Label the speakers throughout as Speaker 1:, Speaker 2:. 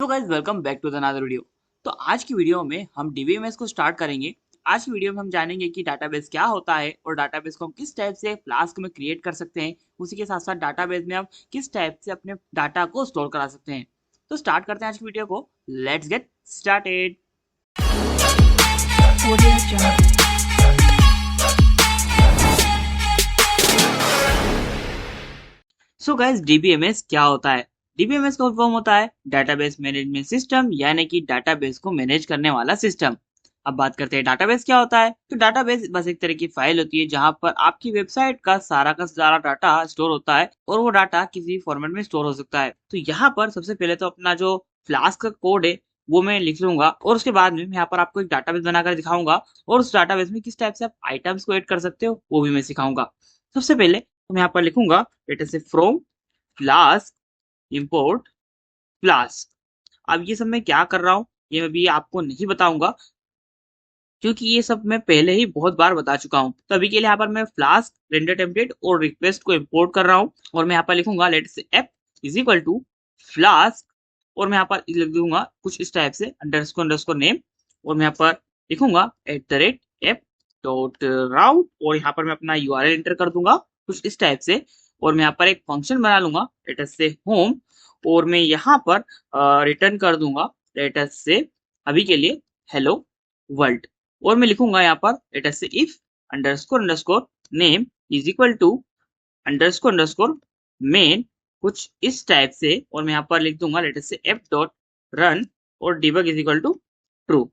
Speaker 1: तो guys welcome back to the another video. तो आज की वीडियो में हम DBMS को स्टार्ट करेंगे। आज की वीडियो में हम जानेंगे कि डाटाबेस क्या होता है और डाटाबेस को हम किस टाइप से फ्लास्क में क्रिएट कर सकते हैं। उसी के साथ साथ डाटाबेस में हम किस टाइप से अपने डाटा को स्टोर करा सकते हैं। तो स्टार्ट करते हैं आज की वीडियो को। Let's get started. So guys DBMS क्या होता है? DBMS का फॉर्म होता है डाटाबेस मैनेजमेंट सिस्टम, यानी कि डाटाबेस को मैनेज करने वाला सिस्टम। अब बात करते हैं डाटाबेस क्या होता है। तो डाटाबेस बस एक तरह की फाइल होती है जहां पर आपकी वेबसाइट का सारा डाटा स्टोर होता है और वो डाटा किसी फॉर्मेट में स्टोर हो सकता है। तो यहाँ पर सबसे पहले तो अपना जो फ्लास्क का कोड है वो मैं लिख लूंगा और उसके बाद में यहाँ पर आपको एक डाटाबेस बनाकर दिखाऊंगा और उस डाटाबेस में किस टाइप से आप आइटम्स को ऐड कर सकते हो वो भी मैं सिखाऊंगा। सबसे पहले तो मैं यहाँ पर लिखूंगा डेटा से फ्रॉम फ्लास्क इंपोर्ट फ्लास्क। अब ये सब मैं क्या कर रहा हूँ ये अभी आपको नहीं बताऊंगा क्योंकि ये सब मैं पहले ही बहुत बार बता चुका हूँ। तो अभी के लिए यहाँ पर मैं फ्लास्क रेंडर टेम्पलेट और रिक्वेस्ट को इंपोर्ट कर रहा हूँ और मैं यहाँ पर लिखूंगा let's say app is equal to Flask और मैं यहाँ पर लिख दूंगा कुछ इस टाइप से अंडरस्कोर नेम और मैं यहाँ पर लिखूंगा @app डॉट राउट और यहाँ पर मैं अपना URL एंटर कर दूंगा कुछ इस टाइप से और मैं यहाँ पर एक फंक्शन बना लूंगा लेटर से होम और मैं यहाँ पर रिटर्न कर दूंगा लेटर से अभी के लिए हेलो वर्ल्ड और मैं लिखूंगा यहाँ पर let's say if underscore name is equal to underscore main कुछ इस टाइप से और मैं यहाँ पर लिख दूंगा let's say app dot run और debug is equal to true.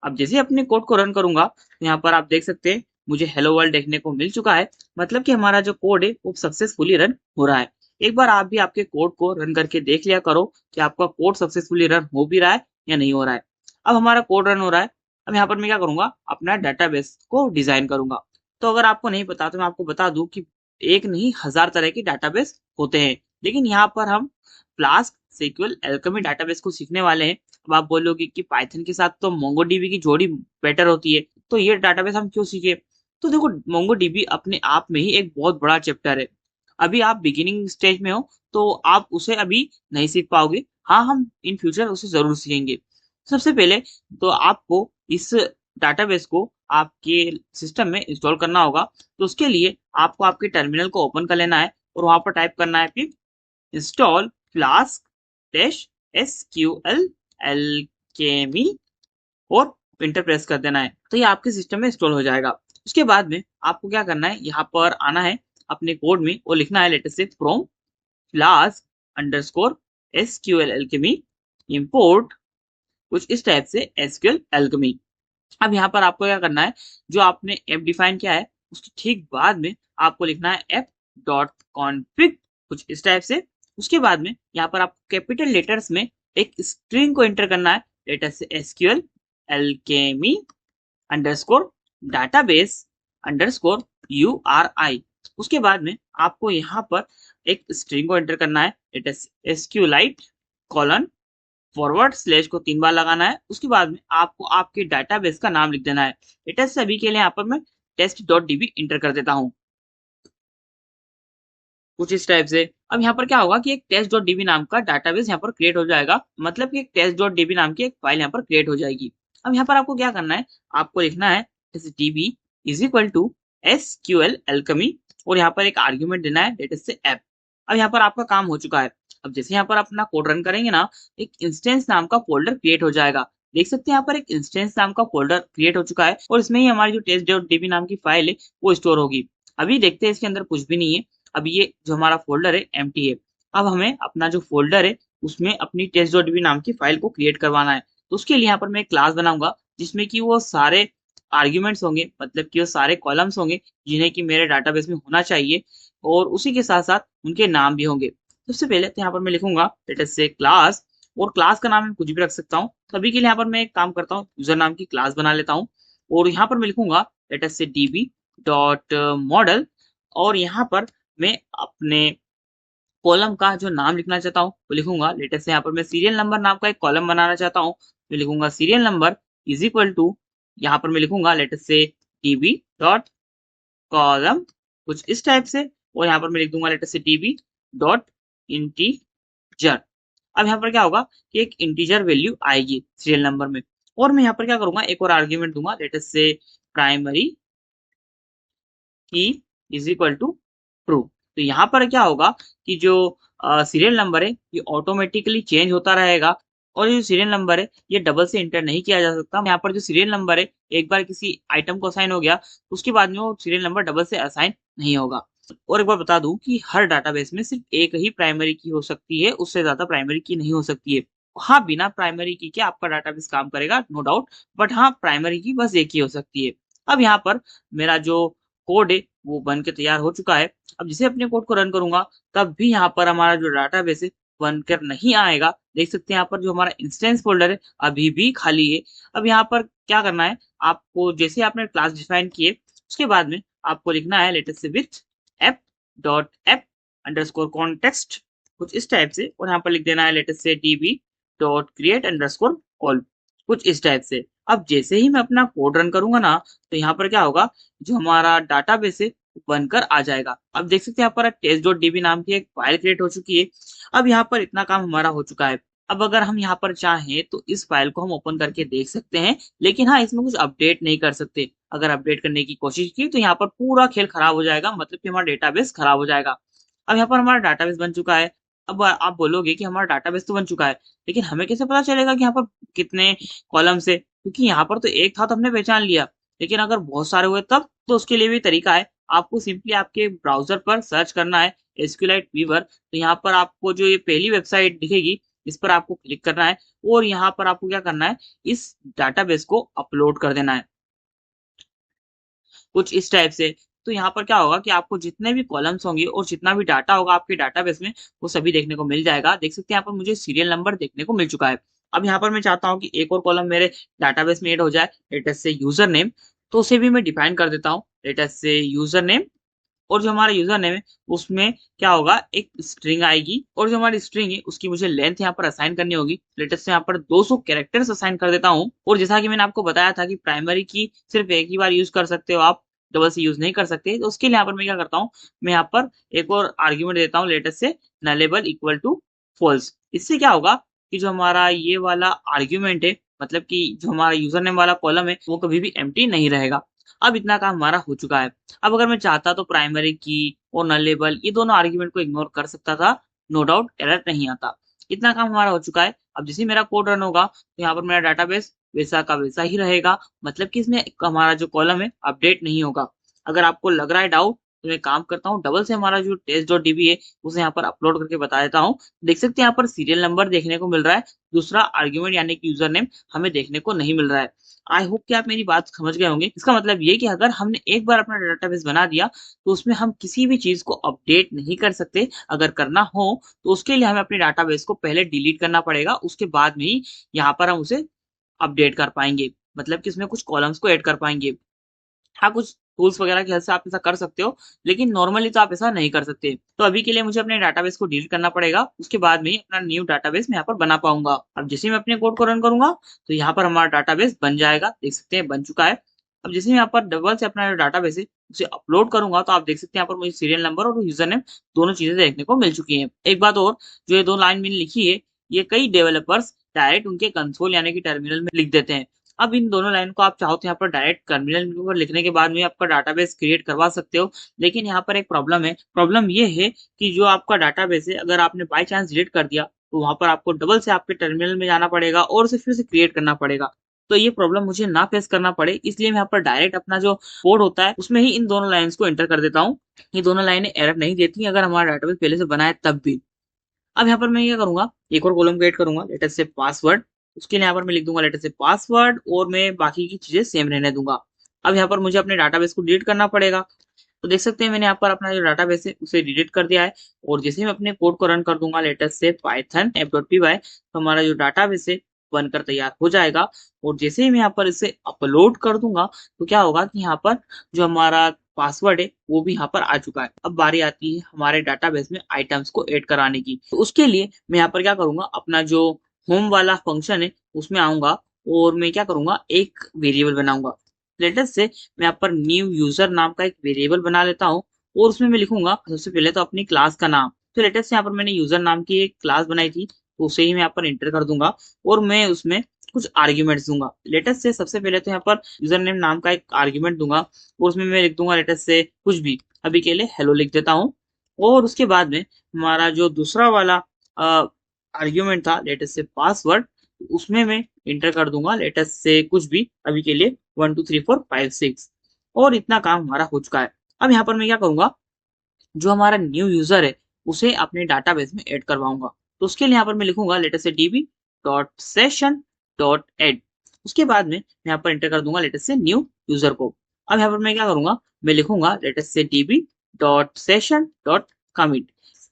Speaker 1: अब जैसे अपने कोड को रन करूंगा तो यहाँ पर आप देख सकते हैं मुझे हेलो वर्ल्ड देखने को मिल चुका है, मतलब कि हमारा जो कोड है वो सक्सेसफुली रन हो रहा है। एक बार आप भी आपके कोड को रन करके देख लिया करो कि आपका कोड सक्सेसफुली रन हो भी रहा है या नहीं हो रहा है। अब हमारा कोड रन हो रहा है। अब यहाँ पर मैं क्या करूंगा अपना डाटाबेस को डिजाइन करूंगा। तो अगर आपको नहीं पता तो मैं आपको बता दूं कि एक नहीं हजार तरह के डाटाबेस होते हैं, लेकिन यहाँ पर हम फ्लास्क SQL एल्केमी डाटाबेस को सीखने वाले हैं। अब आप बोलोगे कि पाइथन के साथ तो मोंगोडीबी की जोड़ी बेटर होती है, तो ये डाटाबेस हम क्यों सीखे? तो देखो मोंगोडीबी अपने आप में ही एक बहुत बड़ा चैप्टर है। अभी आप बिगिनिंग स्टेज में हो तो आप उसे अभी नहीं सीख पाओगे। हाँ, हम इन फ्यूचर उसे जरूर सीखेंगे। सबसे पहले तो आपको इस डाटाबेस को आपके सिस्टम में इंस्टॉल करना होगा। तो उसके लिए आपको आपके टर्मिनल को ओपन कर लेना है और वहां पर टाइप करना है कि इंस्टॉल फ्लास्क SQL एल्केमी और इंटर प्रेस कर देना है। तो ये आपके सिस्टम में इंस्टॉल हो जाएगा। उसके बाद में आपको क्या करना है, यहाँ पर आना है अपने कोड में और लिखना है लेटर से from flask underscore SQL alchemy import कुछ इस टाइप से SQL एल्केमी। अब यहाँ पर आपको क्या करना है, जो आपने ऐप डिफाइन किया है उसके ठीक बाद में आपको लिखना है ऐप डॉट कॉन्फिग कुछ इस टाइप से। उसके बाद में यहाँ पर आपको कैपिटल लेटर्स में एक स्ट्रिंग को एंटर करना है लेटर से SQL alchemy underscore database underscore URI। उसके बाद में आपको यहाँ पर एक स्ट्रिंग को एंटर करना है लेटर से SQLite कॉलन फॉरवर्ड स्लैश को 3 बार लगाना है। उसके बाद में आपको आपके डाटाबेस का नाम लिख देना है। लेटेस्ट से अभी के लिए यहाँ पर मैं test.db इंटर कर देता हूँ कुछ इस टाइप से। अब यहाँ पर क्या होगा कि एक test.db नाम का डाटाबेस यहाँ पर क्रिएट हो जाएगा, मतलब कि एक test.db नाम की एक फाइल यहाँ पर क्रिएट हो जाएगी। अब यहाँ पर आपको क्या करना है, आपको लिखना है db is equal to SQL alchemy और यहाँ पर एक आर्ग्यूमेंट देना है लेटेस्ट से ऐप। अब यहाँ पर आपका काम हो चुका है। अब जैसे यहाँ पर अपना कोड रन करेंगे ना, एक इंस्टेंस नाम का फोल्डर क्रिएट हो जाएगा। देख सकते हैं यहाँ पर एक इंस्टेंस नाम का फोल्डर क्रिएट हो चुका है और इसमें ही हमारी जो test.db नाम की फाइल है वो स्टोर होगी। अभी देखते हैं इसके अंदर कुछ भी नहीं है। अब ये जो हमारा फोल्डर है एम्प्टी है। अब हमें अपना जो फोल्डर है उसमें अपनी test.db नाम की फाइल को क्रिएट करवाना है। तो उसके लिए यहाँ पर मैं एक क्लास बनाऊंगा जिसमें कि वो सारे आर्ग्यूमेंट्स होंगे, मतलब कि वो सारे कॉलम्स होंगे जिन्हें कि मेरे डाटाबेस में होना चाहिए और उसी के साथ साथ उनके नाम भी होंगे। सबसे पहले तो यहाँ पर मैं लिखूंगा लेटेस्ट से क्लास और क्लास का नाम मैं कुछ भी रख सकता हूँ। तो अभी के लिए यहाँ पर मैं एक काम करता हूँ, यूजर नाम की क्लास बना लेता हूँ और यहाँ पर मैं लिखूंगा लेटेस्ट से db डॉट मॉडल और यहाँ पर मैं अपने कॉलम का जो नाम लिखना चाहता हूँ वो लिखूंगा लेटेस्ट से यहाँ पर मैं सीरियल नंबर नाम का एक कॉलम बनाना चाहता हूँ। मैं लिखूंगा serial number is equal to यहाँ पर मैं लिखूंगा लेटेस्ट से db डॉट कॉलम कुछ इस टाइप से और यहाँ पर मैं लिख दूंगा लेटेस्ट से db डॉट इंटीजर। अब यहाँ पर क्या होगा कि एक इंटीजर वैल्यू आएगी सीरियल नंबर में, और मैं यहाँ पर क्या करूंगा, एक और आर्ग्यूमेंट दूंगा, लेट अस से प्राइमरी की इज इक्वल टू ट्रू। तो यहाँ पर क्या होगा कि जो सीरियल नंबर है ये ऑटोमेटिकली चेंज होता रहेगा, और ये सीरियल नंबर है ये डबल से इंटर नहीं किया जा सकता। यहाँ पर जो सीरियल नंबर है एक बार किसी आइटम को असाइन हो गया तो उसके बाद में वो सीरियल नंबर डबल से असाइन नहीं होगा। और एक बार बता दूं कि हर डाटाबेस में सिर्फ एक ही प्राइमरी की हो सकती है, उससे ज्यादा प्राइमरी की नहीं हो सकती है। हाँ, बिना प्राइमरी की के आपका डाटाबेस काम करेगा, नो डाउट, बट हाँ, प्राइमरी की बस एक ही हो सकती है। अब यहाँ पर मेरा जो कोड है वो बन के तैयार हो चुका है। अब जिसे अपने कोड को रन करूंगा तब भी यहाँ पर हमारा जो डाटाबेस है बनकर नहीं आएगा। देख सकते हैं यहाँ पर जो हमारा इंस्टेंस फोल्डर है अभी भी खाली है। अब यहाँ पर क्या करना है, आपको जैसे आपने क्लास डिफाइन किए उसके बाद में आपको लिखना है लेट अस से with app dot app underscore context, कुछ इस टाइप से, और यहाँ पर लिख देना है लेट अस से db dot create underscore all, कुछ इस टाइप से। अब जैसे ही मैं अपना कोड रन करूंगा ना तो यहाँ पर क्या होगा, जो हमारा डाटाबेस है बनकर आ जाएगा। अब देख सकते हैं यहाँ पर test.db नाम की एक फाइल क्रिएट हो चुकी है। अब यहाँ पर इतना काम हमारा हो चुका है। अब अगर हम यहाँ पर चाहें तो इस फाइल को हम ओपन करके देख सकते हैं, लेकिन हाँ, इसमें कुछ अपडेट नहीं कर सकते। अगर अपडेट करने की कोशिश की तो यहाँ पर पूरा खेल खराब हो जाएगा, मतलब कि हमारा डेटाबेस खराब हो जाएगा। अब यहाँ पर हमारा डाटाबेस बन चुका है। अब आप बोलोगे कि हमारा डाटाबेस तो बन चुका है, लेकिन हमें कैसे पता चलेगा कि यहाँ पर कितने कॉलम्स है, क्योंकि यहाँ पर तो एक था तो हमने पहचान लिया, लेकिन अगर बहुत सारे हुए तब, तो उसके लिए भी तरीका है। आपको सिंपली आपके ब्राउजर पर सर्च करना है SQLite वीवर। तो यहाँ पर आपको जो ये पहली वेबसाइट दिखेगी इस पर आपको क्लिक करना है, और यहाँ पर आपको क्या करना है, इस डाटाबेस को अपलोड कर देना है कुछ इस टाइप से। तो यहाँ पर क्या होगा कि आपको जितने भी कॉलम्स होंगे और जितना भी डाटा होगा आपके डाटाबेस में वो सभी देखने को मिल जाएगा। देख सकते हैं यहाँ पर मुझे सीरियल नंबर देखने को मिल चुका है। अब यहाँ पर मैं चाहता हूँ कि एक और कॉलम मेरे डाटाबेस में ऐड हो जाए, लेट अस से यूजर नेम। तो उसे भी मैं डिफाइन कर देता हूँ, लेट अस से यूजर नेम। और जो हमारा यूजर नेम है उसमें क्या होगा, एक स्ट्रिंग आएगी, और जो हमारी स्ट्रिंग है उसकी मुझे लेंथ यहाँ पर असाइन करनी होगी। लेटेस्ट से यहाँ पर 200 कैरेक्टर्स असाइन कर देता हूँ। और जैसा कि मैंने आपको बताया था कि प्राइमरी की सिर्फ एक ही बार यूज कर सकते हो आप, डबल से यूज नहीं कर सकते। तो उसके लिए यहाँ पर मैं क्या करता हूँ, मैं यहाँ पर एक और आर्ग्यूमेंट देता हूँ, लेटेस्ट से नलेबल इक्वल टू फॉल्स। इससे क्या होगा कि जो हमारा ये वाला आर्ग्यूमेंट है, मतलब कि जो हमारा यूजर नेम वाला कॉलम है वो कभी भी एम्प्टी नहीं रहेगा। अब इतना काम हमारा हो चुका है। अब अगर मैं चाहता तो प्राइमरी की और नलेबल ये दोनों आर्ग्यूमेंट को इग्नोर कर सकता था, नो डाउट एरर नहीं आता। इतना काम हमारा हो चुका है। अब जैसे ही मेरा कोड रन होगा तो यहाँ पर मेरा डाटाबेस वैसा का वैसा ही रहेगा, मतलब कि इसमें हमारा जो कॉलम है अपडेट नहीं होगा। अगर आपको लग रहा है डाउट तो मैं काम करता हूँ, डबल से हमारा जो test.db है उसे यहाँ पर अपलोड करके बता देता हूँ। देख सकते हैं यहाँ पर सीरियल नंबर देखने को मिल रहा है, दूसरा आर्ग्यूमेंट यानी कि यूजर नेम हमें देखने को नहीं मिल रहा है। आई होप कि आप मेरी बात समझ गए होंगे। इसका मतलब ये कि अगर हमने एक बार अपना डाटाबेस बना दिया तो उसमें हम किसी भी चीज को अपडेट नहीं कर सकते। अगर करना हो तो उसके लिए हमें अपने डाटाबेस को पहले डिलीट करना पड़ेगा, उसके बाद में ही यहाँ पर हम उसे अपडेट कर पाएंगे, मतलब कि इसमें कुछ कॉलम्स को ऐड कर पाएंगे। हाँ, कुछ टूल्स वगैरह की हेल्प से आप ऐसा कर सकते हो, लेकिन नॉर्मली तो आप ऐसा नहीं कर सकते। तो अभी के लिए मुझे अपने डाटाबेस को डिलीट करना पड़ेगा, उसके बाद में ही अपना न्यू डाटाबेस मैं यहाँ पर बना पाऊंगा। अब जैसे ही मैं अपने कोड को रन करूंगा तो यहाँ पर हमारा डाटाबेस बन जाएगा। देख सकते हैं बन चुका है। अब जैसे मैं यहाँ पर डबल से अपना डाटाबेस है उसे अपलोड करूंगा तो आप देख सकते हैं यहाँ पर मुझे सीरियल नंबर और यूजर नेम दोनों चीजें देखने को मिल चुकी हैं। एक बात और, जो ये 2 लाइन मैंने लिखी है ये कई डेवलपर्स डायरेक्ट उनके कंसोल यानी कि टर्मिनल में लिख देते हैं। अब इन दोनों लाइन को आप चाहो तो यहाँ पर डायरेक्ट टर्मिनल पर लिखने के बाद में आपका डाटाबेस क्रिएट करवा सकते हो, लेकिन यहाँ पर एक प्रॉब्लम है। प्रॉब्लम ये है कि जो आपका डाटाबेस है अगर आपने बाय चांस डिलीट कर दिया तो वहां पर आपको डबल से आपके टर्मिनल में जाना पड़ेगा और उसे फिर से क्रिएट करना पड़ेगा। तो ये प्रॉब्लम मुझे ना फेस करना पड़े, इसलिए मैं यहाँ पर डायरेक्ट अपना जो कोड होता है उसमें ही इन दोनों लाइन्स को एंटर कर देता हूँ। ये दोनों लाइनें एरर नहीं देती अगर हमारा डाटाबेस पहले से बना है तब भी। अब यहाँ पर मैं क्या करूंगा, एक और कॉलम क्रिएट करूंगा, लेटर से पासवर्ड। उसके लिए यहाँ पर मैं लिख दूंगा लेटर से पासवर्ड, और मैं बाकी की चीजें सेम रहने दूंगा। अब यहाँ पर मुझे अपने डाटाबेस को डिलीट करना पड़ेगा। तो देख सकते हैं मैंने यहाँ पर अपना जो डाटाबेस है उसे डिलीट कर दिया है। और जैसे ही मैं अपने कोड को रन कर दूंगा लेटर से पाइथन app.py, तो हमारा जो डाटाबेस है बनकर तैयार हो जाएगा। और जैसे ही मैं यहाँ पर इसे अपलोड कर दूंगा तो क्या होगा कि यहाँ पर जो हमारा पासवर्ड है वो भी यहाँ पर आ चुका है। अब बारी आती है हमारे डाटाबेस में आइटम्स को ऐड कराने की। तो उसके लिए मैं यहाँ पर क्या करूंगा, अपना जो होम वाला फंक्शन है उसमें आऊंगा और मैं क्या करूंगा, एक वेरिएबल बनाऊंगा। लेटेस्ट से मैं यहाँ पर न्यू यूजर नाम का एक वेरिएबल बना लेता हूँ, और उसमें मैं लिखूंगा सबसे पहले तो अपनी क्लास का नाम। तो लेटेस्ट यहाँ पर मैंने यूजर नाम की एक क्लास बनाई थी तो उसे ही मैं यहाँ पर इंटर कर दूंगा और मैं उसमें कुछ आर्ग्यूमेंट्स दूंगा। लेटेस्ट से सबसे पहले तो यहाँ पर यूजर नेम नाम का एक आर्ग्यूमेंट दूंगा और उसमें मैं लिख दूंगा लेटेस्ट से कुछ भी, अभी के लिए हेलो लिख देता हूँ। और उसके बाद में हमारा जो दूसरा वाला आर्ग्यूमेंट था लेटेस्ट से पासवर्ड, उसमें मैं इंटर कर दूंगा लेटेस्ट से कुछ भी, अभी के लिए 1 2 3 4 5 6। और इतना काम हमारा हो चुका है। अब यहाँ पर मैं क्या करूंगा, जो हमारा न्यू यूजर है उसे अपने डाटाबेस में ऐड करवाऊंगा। तो उसके लिए यहाँ पर मैं लिखूंगा लेटेस्ट से db.session.add। उसके बाद में मैं यहाँ पर एंटर कर दूंगा लेटेस्ट से न्यू यूजर को। अब यहाँ पर मैं क्या करूंगा, मैं लिखूंगा लेटेस्ट से db.session.commit।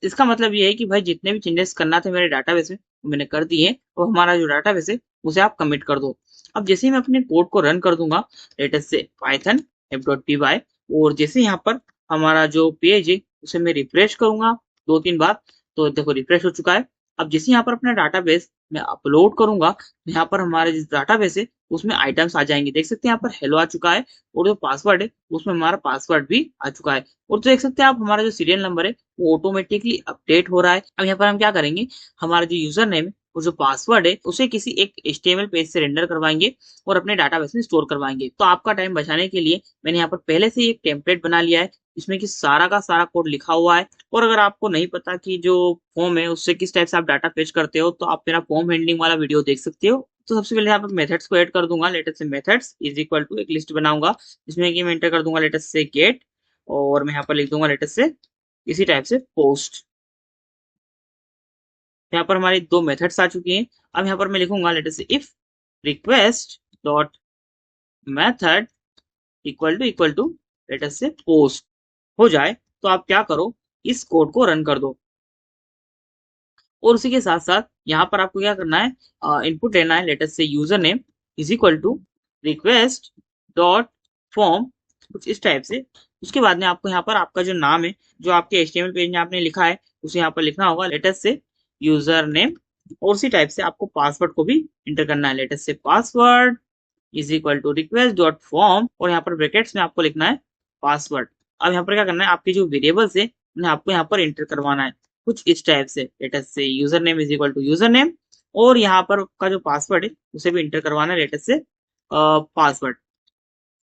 Speaker 1: इसका मतलब ये है कि भाई जितने भी चेंजेस करना थे मेरे डाटाबेस में वो मैंने कर दिए, तो हमारा जो डाटाबेस है उसे आप कमिट कर दो। अब जैसे ही मैं अपने कोड को रन कर दूंगा लेटेस्ट से python f.py, और जैसे यहाँ पर हमारा जो पेज है उसे मैं रिफ्रेश करूंगा 2 3 बार, तो देखो रिफ्रेश हो चुका है। अब जैसे यहाँ पर अपना डाटाबेस मैं अपलोड करूंगा, यहाँ पर हमारे जिस डाटाबेस है उसमें आइटम्स आ जाएंगे। देख सकते हैं यहाँ पर हेलो आ चुका है और जो पासवर्ड है उसमें हमारा पासवर्ड भी आ चुका है। और तो देख सकते हैं आप हमारा जो सीरियल नंबर है वो ऑटोमेटिकली अपडेट हो रहा है। अब यहाँ पर हम क्या करेंगे, हमारा जो यूजर नेम है और जो पासवर्ड है उसे किसी एक HTML पेज से रेंडर करवाएंगे और अपने डाटाबेस में स्टोर करवाएंगे। तो आपका टाइम बचाने के लिए मैंने यहाँ पर पहले से ही एक टेम्पलेट बना लिया है जिसमें कि सारा का सारा कोड लिखा हुआ है। और अगर आपको नहीं पता कि जो फॉर्म है उससे किस टाइप से आप डाटा फेच करते हो, तो आप मेरा फॉर्म हैंडलिंग वाला वीडियो देख सकते हो। तो सबसे पहले यहाँ पर मेथड्स को ऐड कर दूंगा। लेटेस्ट से मेथड्स इज इक्वल टू एक लिस्ट बनाऊंगा जिसमें कि मैं एंटर कर दूंगा लेटेस्ट से गेट, और मैं यहाँ पर लिख दूंगा लेटेस्ट से इसी टाइप से पोस्ट। यहाँ पर हमारी 2 मेथड्स आ चुकी हैं। अब यहाँ पर मैं लिखूंगा let's say if request dot method equal to let's say post हो जाए, तो आप क्या करो, इस कोड को रन कर दो। और उसी के साथ साथ यहाँ पर आपको क्या करना है, इनपुट लेना है let's say username is equal to request dot form, कुछ इस टाइप से। उसके बाद में आपको यहाँ पर आपका जो नाम है जो आपके HTML पेज में आपने लिखा है उसे यहाँ पर लिखना होगा लेटेस्ट से यूजर नेम, और उसी टाइप से आपको पासवर्ड को भी इंटर करना है let's say password is equal to request dot form, और यहाँ पर ब्रैकेट्स में आपको लिखना है पासवर्ड। अब यहाँ पर क्या करना है, आपके जो वेरिएबल्स है उन्हें आपको यहाँ पर इंटर करवाना है कुछ इस टाइप से। Let's say username is equal to username, और यहाँ पर का जो पासवर्ड है उसे भी इंटर करवाना है लेटेस्ट से पासवर्ड।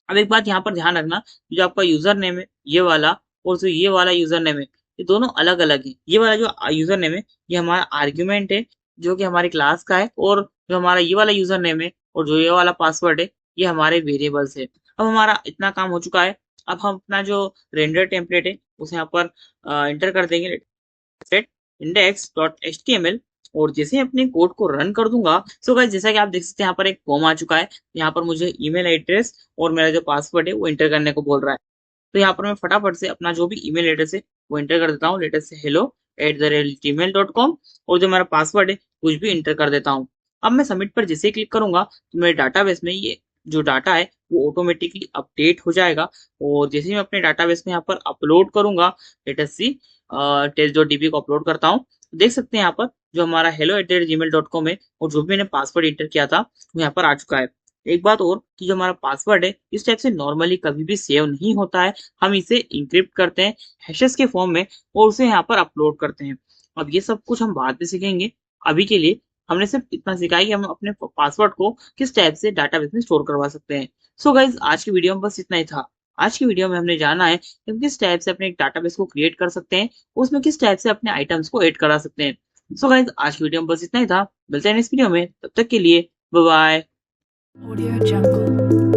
Speaker 1: अब एक बात यहाँ पर ध्यान रखना, जो आपका यूजर नेम है ये वाला और जो ये वाला यूजर नेम है ये दोनों अलग अलग है। ये वाला जो यूजर नेम है ये हमारा आर्ग्यूमेंट है जो कि हमारी क्लास का है, और जो हमारा ये वाला यूजर नेम है और जो ये वाला पासवर्ड है ये हमारे वेरिएबल्स है। अब हमारा इतना काम हो चुका है। अब हम अपना जो रेंडर टेम्पलेट है उसे यहाँ पर इंटर कर देंगे सेट index.html, और जैसे ही अपने कोड को रन कर दूंगा, सो गाइस जैसा कि आप देख सकते हैं यहाँ पर एक फॉर्म आ चुका है। यहाँ पर मुझे ईमेल एड्रेस और मेरा जो पासवर्ड है वो इंटर करने को बोल रहा है। तो यहाँ पर मैं फटाफट से अपना जो भी ईमेल एड्रेस है वो इंटर कर देता हूँ लेटेस्ट से hello@gmail.com, और जो मेरा पासवर्ड है कुछ भी इंटर कर देता हूँ। अब मैं सबमिट पर जैसे ही क्लिक करूंगा तो मेरे डाटाबेस में ये जो डाटा है वो ऑटोमेटिकली अपडेट हो जाएगा। और जैसे ही मैं अपने डाटाबेस में यहाँ पर अपलोड करूंगा लेटेस्ट सी test.db को अपलोड करता हूँ, देख सकते हैं यहाँ पर जो हमारा hello@gmail.com है और जो भी मैंने पासवर्ड इंटर किया था वो यहाँ पर आ चुका है। एक बात और कि जो हमारा पासवर्ड है इस टाइप से नॉर्मली कभी भी सेव नहीं होता है, हम इसे इंक्रिप्ट करते हैं हैशेस के फॉर्म में और उसे यहाँ पर अपलोड करते हैं। अब ये सब कुछ हम बाद में सीखेंगे। अभी के लिए हमने सिर्फ इतना सीखा है कि हम अपने पासवर्ड को किस टाइप से डाटाबेस में स्टोर करवा सकते हैं। सो गाइज आज की वीडियो में बस इतना ही था। आज की वीडियो में हमने जाना है कि हम किस टाइप से अपने एक डाटाबेस को क्रिएट कर सकते हैं, उसमें किस टाइप से अपने आइटम्स को ऐड करा सकते हैं। सो गाइज आज की वीडियो में बस इतना ही था। मिलते हैं नेक्स्ट वीडियो में, तब तक के लिए बाय बाय।
Speaker 2: Audio Jungle.